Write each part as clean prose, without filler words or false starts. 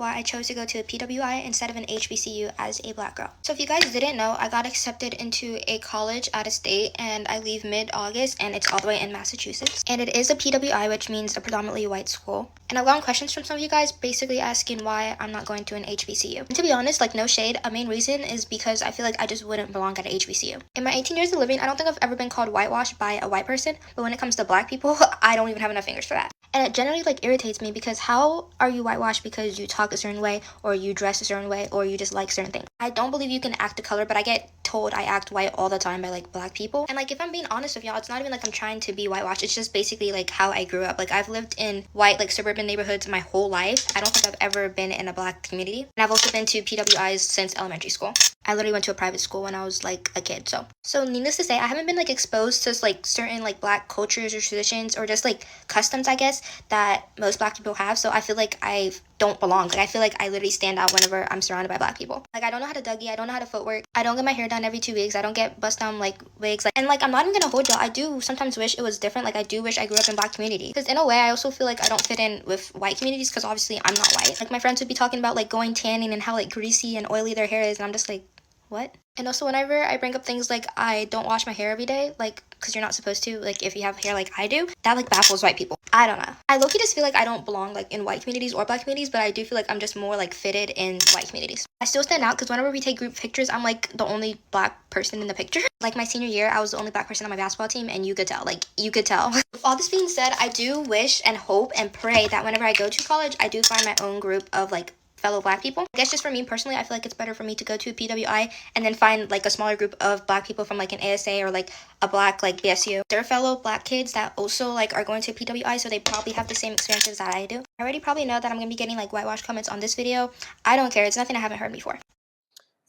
why I chose to go to a PWI instead of an HBCU as a black girl. So if you guys didn't know, I got accepted into a college out of state and I leave mid-August and it's all the way in Massachusetts. And it is a PWI, which means a predominantly white school. And I've gotten questions from some of you guys basically asking why I'm not going to an HBCU. And to be honest, like no shade, a main reason is because I feel like I just wouldn't belong at an HBCU. In my 18 years of living, I don't think I've ever been called whitewashed by a white person, but when it comes to black people, I don't even have enough fingers for that. And it generally like irritates me because how are you whitewashed because you talk a certain way or you dress a certain way or you just like certain things? I don't believe you can act a color, but I get told I act white all the time by like black people. And like if I'm being honest with y'all, it's not even like I'm trying to be whitewashed. It's just basically like how I grew up. Like I've lived in white like suburban neighborhoods my whole life. I don't think I've ever been in a black community. And I've also been to PWIs since elementary school. I literally went to a private school when I was like a kid. So needless to say, I haven't been like exposed to like certain like black cultures or traditions or just like customs, I guess, that most black people have. So I feel like I don't belong. Like I feel like I literally stand out whenever I'm surrounded by black people. Like I don't know how to Dougie, I don't know how to footwork. I don't get my hair done every 2 weeks. I don't get bust down like wigs. Like, and like I'm not even gonna hold y'all. I do sometimes wish it was different. Like I do wish I grew up in black community. Because in a way I also feel like I don't fit in with white communities because obviously I'm not white. Like my friends would be talking about like going tanning and how like greasy and oily their hair is and I'm just like, what? And also whenever I bring up things like I don't wash my hair every day, like because you're not supposed to, like if you have hair like I do, that like baffles white people. I don't know. I low-key just feel like I don't belong like in white communities or black communities, but I do feel like I'm just more like fitted in white communities. I still stand out because whenever we take group pictures, I'm like the only black person in the picture. Like my senior year, I was the only black person on my basketball team and you could tell, like you could tell. With all this being said, I do wish and hope and pray that whenever I go to college, I do find my own group of like fellow black people. I guess just for me personally, I feel like it's better for me to go to a PWI and then find like a smaller group of black people from like an ASA or like a black like BSU. They're fellow black kids that also like are going to a PWI, so they probably have the same experiences that I do. I already probably know that I'm gonna be getting like whitewash comments on this video. I don't care. It's nothing I haven't heard before.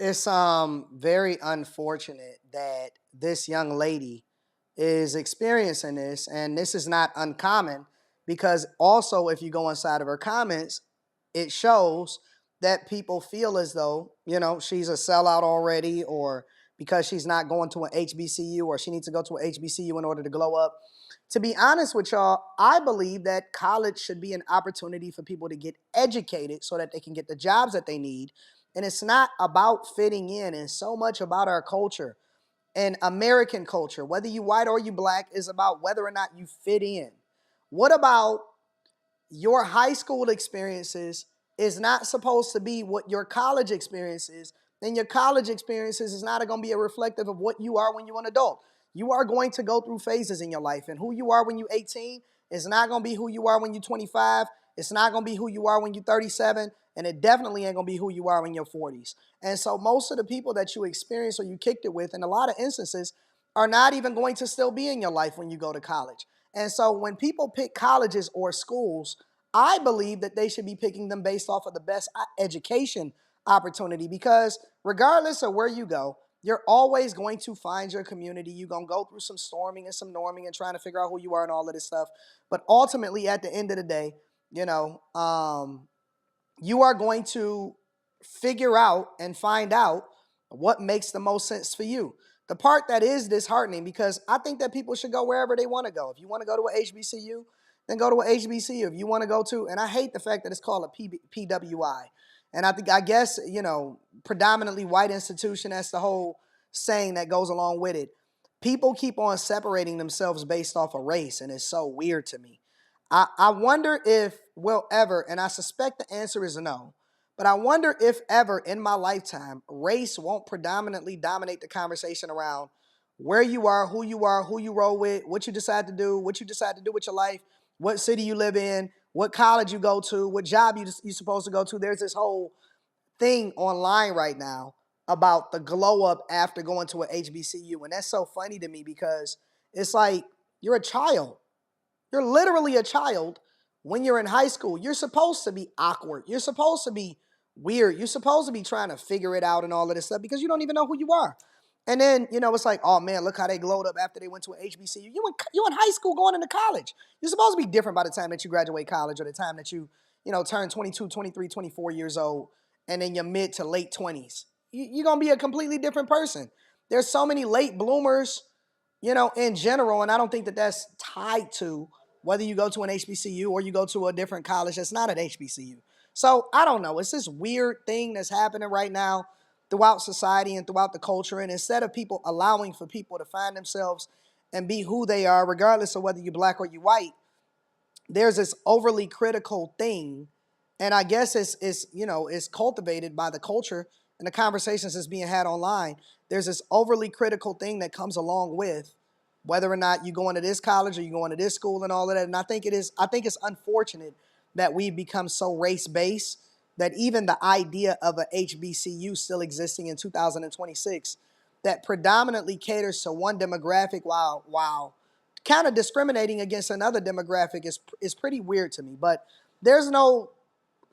It's very unfortunate that this young lady is experiencing this, and this is not uncommon because also if you go inside of her comments, it shows that people feel as though, she's a sellout already, or because she's not going to an HBCU or she needs to go to an HBCU in order to glow up. To be honest with y'all, I believe that college should be an opportunity for people to get educated so that they can get the jobs that they need. And it's not about fitting in. It's so much about our culture and American culture. Whether you white or you black is about whether or not you fit in. What about your high school experiences is not supposed to be what your college experience is, then your college experiences is not going to be a reflective of what you are when you're an adult. You are going to go through phases in your life, and who you are when you're 18 is not going to be who you are when you're 25. It's not going to be who you are when you're 37, and it definitely ain't going to be who you are in your 40s. And so most of the people that you experience or you kicked it with in a lot of instances are not even going to still be in your life when you go to college. And so when people pick colleges or schools, I believe that they should be picking them based off of the best education opportunity, because regardless of where you go, you're always going to find your community. You're going to go through some storming and some norming and trying to figure out who you are and all of this stuff. But ultimately, at the end of the day, you are going to figure out and find out what makes the most sense for you. The part that is disheartening, because I think that people should go wherever they want to go. If you want to go to a HBCU, then go to a HBCU. If you want to go to, and I hate the fact that it's called a PWI. And I guess, predominantly white institution, that's the whole saying that goes along with it. People keep on separating themselves based off of race, and it's so weird to me. I wonder if we'll ever, and I suspect the answer is no, but I wonder if ever in my lifetime, race won't predominantly dominate the conversation around where you are, who you roll with, what you decide to do, what you decide to do with your life, what city you live in, what college you go to, what job you're supposed to go to. There's this whole thing online right now about the glow up after going to an HBCU. And that's so funny to me because it's like you're a child. You're literally a child when you're in high school. You're supposed to be awkward. You're supposed to be weird. You're supposed to be trying to figure it out and all of this stuff because you don't even know who you are. And then, it's like, oh, man, look how they glowed up after they went to an HBCU. You in high school going into college. You're supposed to be different by the time that you graduate college or the time that you turn 22, 23, 24 years old and in your mid to late 20s. You're going to be a completely different person. There's so many late bloomers, in general, and I don't think that that's tied to whether you go to an HBCU or you go to a different college that's not an HBCU. So I don't know. It's this weird thing that's happening right now throughout society and throughout the culture. And instead of people allowing for people to find themselves and be who they are, regardless of whether you're black or you're white, there's this overly critical thing, and I guess it's cultivated by the culture and the conversations that's being had online. There's this overly critical thing that comes along with whether or not you go into this college or you go into this school and all of that. And I think it's unfortunate that we've become so race based that even the idea of a HBCU still existing in 2026 that predominantly caters to one demographic while kind of discriminating against another demographic is pretty weird to me. But there's no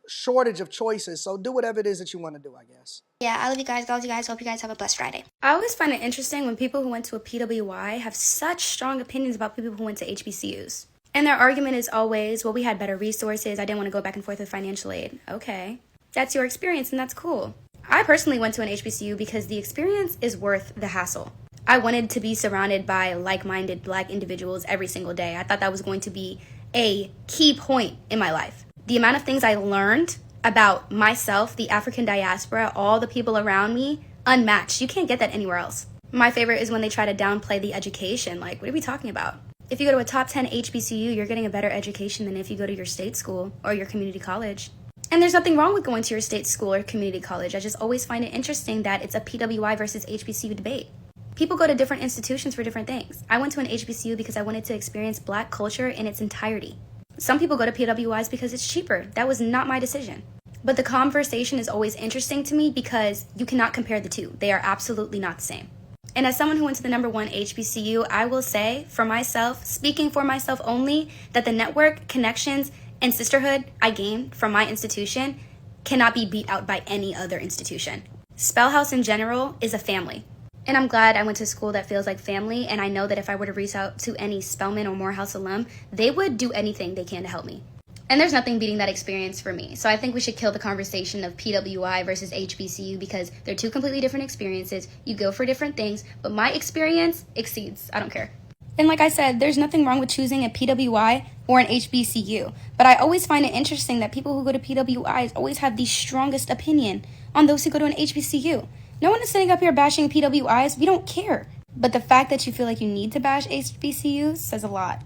shortage of choices, so do whatever it is that you want to do, I guess. Yeah, I love you guys. God love you guys. Hope you guys have a blessed Friday. I always find it interesting when people who went to a PWI have such strong opinions about people who went to HBCUs. And their argument is always, well, we had better resources. I didn't want to go back and forth with financial aid. Okay. That's your experience, and that's cool. I personally went to an HBCU because the experience is worth the hassle. I wanted to be surrounded by like-minded black individuals every single day. I thought that was going to be a key point in my life. The amount of things I learned about myself, the African diaspora, all the people around me, unmatched. You can't get that anywhere else. My favorite is when they try to downplay the education. Like, what are we talking about? If you go to a top 10 HBCU, you're getting a better education than if you go to your state school or your community college. And there's nothing wrong with going to your state school or community college. I just always find it interesting that it's a PWI versus HBCU debate. People go to different institutions for different things. I went to an HBCU because I wanted to experience black culture in its entirety. Some people go to PWIs because it's cheaper. That was not my decision. But the conversation is always interesting to me because you cannot compare the two. They are absolutely not the same. And as someone who went to the #1 HBCU, I will say for myself, speaking for myself only, that the network, connections, and sisterhood I gained from my institution cannot be beat out by any other institution. Spellhouse in general is a family. And I'm glad I went to a school that feels like family, and I know that if I were to reach out to any Spelman or Morehouse alum, they would do anything they can to help me. And there's nothing beating that experience for me. So I think we should kill the conversation of PWI versus HBCU because they're two completely different experiences. You go for different things, but my experience exceeds. I don't care. And like I said, there's nothing wrong with choosing a PWI or an HBCU. But I always find it interesting that people who go to PWIs always have the strongest opinion on those who go to an HBCU. No one is sitting up here bashing PWIs. We don't care. But the fact that you feel like you need to bash HBCUs says a lot.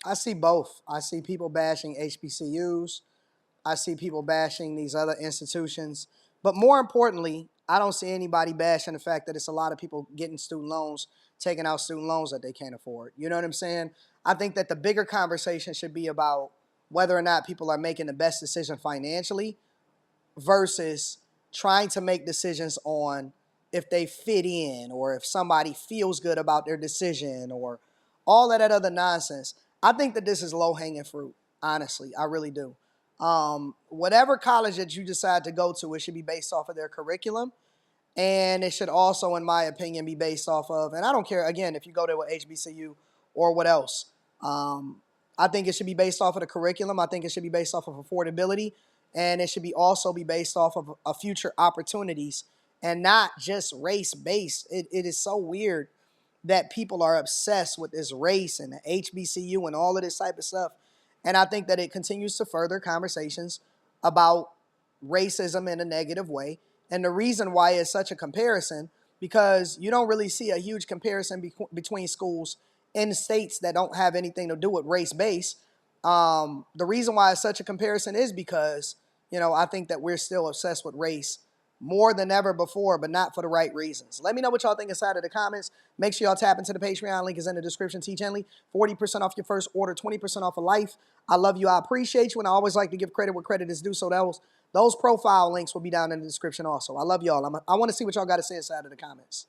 I see both. I see people bashing HBCUs. I see people bashing these other institutions. But more importantly, I don't see anybody bashing the fact that it's a lot of people getting student loans, taking out student loans that they can't afford. You know what I'm saying? I think that the bigger conversation should be about whether or not people are making the best decision financially versus trying to make decisions on if they fit in or if somebody feels good about their decision or all of that other nonsense. I think that this is low-hanging fruit, honestly. I really do. Whatever college that you decide to go to, it should be based off of their curriculum. And it should also, in my opinion, be based off of, and I don't care, again, if you go to an HBCU or what else. I think it should be based off of the curriculum. I think it should be based off of affordability. And it should be also be based off of future opportunities and not just race-based. It is so weird that people are obsessed with this race and the HBCU and all of this type of stuff. And I think that it continues to further conversations about racism in a negative way. And the reason why it's such a comparison, because you don't really see a huge comparison between schools in states that don't have anything to do with race-based. The reason why it's such a comparison is because, I think that we're still obsessed with race more than ever before, but not for the right reasons. Let me know what y'all think inside of the comments. Make sure y'all tap into the Patreon. Link is in the description. Teach Henley, 40% off your first order, 20% off of life. I love you. I appreciate you. And I always like to give credit where credit is due. So those profile links will be down in the description also. I love y'all. I want to see what y'all got to say inside of the comments.